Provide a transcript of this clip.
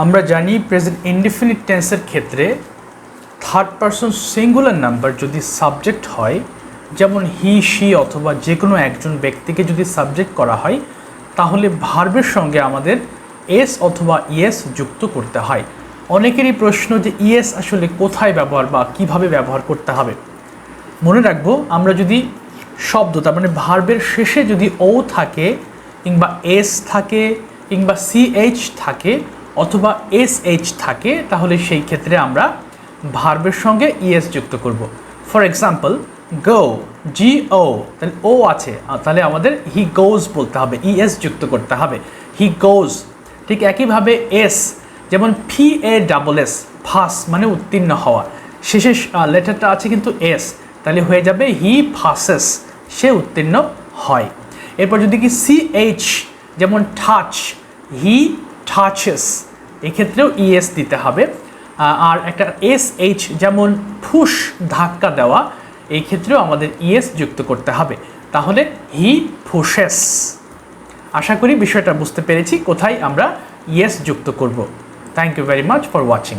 আমরা জানি present indefinite টেন্সের ক্ষেত্রে থার্ড পারসন সিঙ্গুলার নাম্বার যদি সাবজেক্ট হয়, যেমন হি শি অথবা যে কোনো একজন ব্যক্তিকে যদি সাবজেক্ট করা হয়, তাহলে ভার্বের সঙ্গে আমাদের এস অথবা ইএস যুক্ত করতে হয়। অনেকেরই প্রশ্ন যে ইএস আসলে কোথায় ব্যবহার বা কিভাবে ব্যবহার করতে হবে। মনে রাখবো, আমরা যদি শব্দ তার মানে ভার্বের শেষে যদি ও থাকে কিংবা এস থাকে কিংবা সিএইচ থাকে অথবা এসএইচ থাকে, তাহলে সেই ক্ষেত্রে আমরা ভার্বের সঙ্গে ইএস যুক্ত করব। ফর এক্সাম্পল, গো, GO, তাহলে ও আছে, তাহলে আমাদের হি গোজ বলতে হবে, ইএস যুক্ত করতে হবে, হি গোজ। ঠিক একইভাবে এস, যেমন PASS, পাস মানে উত্তীর্ণ হওয়া, শেষে লেটারটা আছে কিন্তু এস, তাহলে হয়ে যাবে হি পাসেস, সে উত্তীর্ণ হয়। এরপর যদি কি CH, যেমন টাচ, হি টাচেস, এক্ষেত্রেও ইএস দিতে হবে। আর একটা SH, যেমন ফুস, ধাক্কা দেওয়া, এই ক্ষেত্রেও আমাদের ইএস যুক্ত করতে হবে, তাহলে হি ফুসেস। আশা করি বিষয়টা বুঝতে পেরেছি কোথায় আমরা ইএস যুক্ত করব। Thank you very much for watching.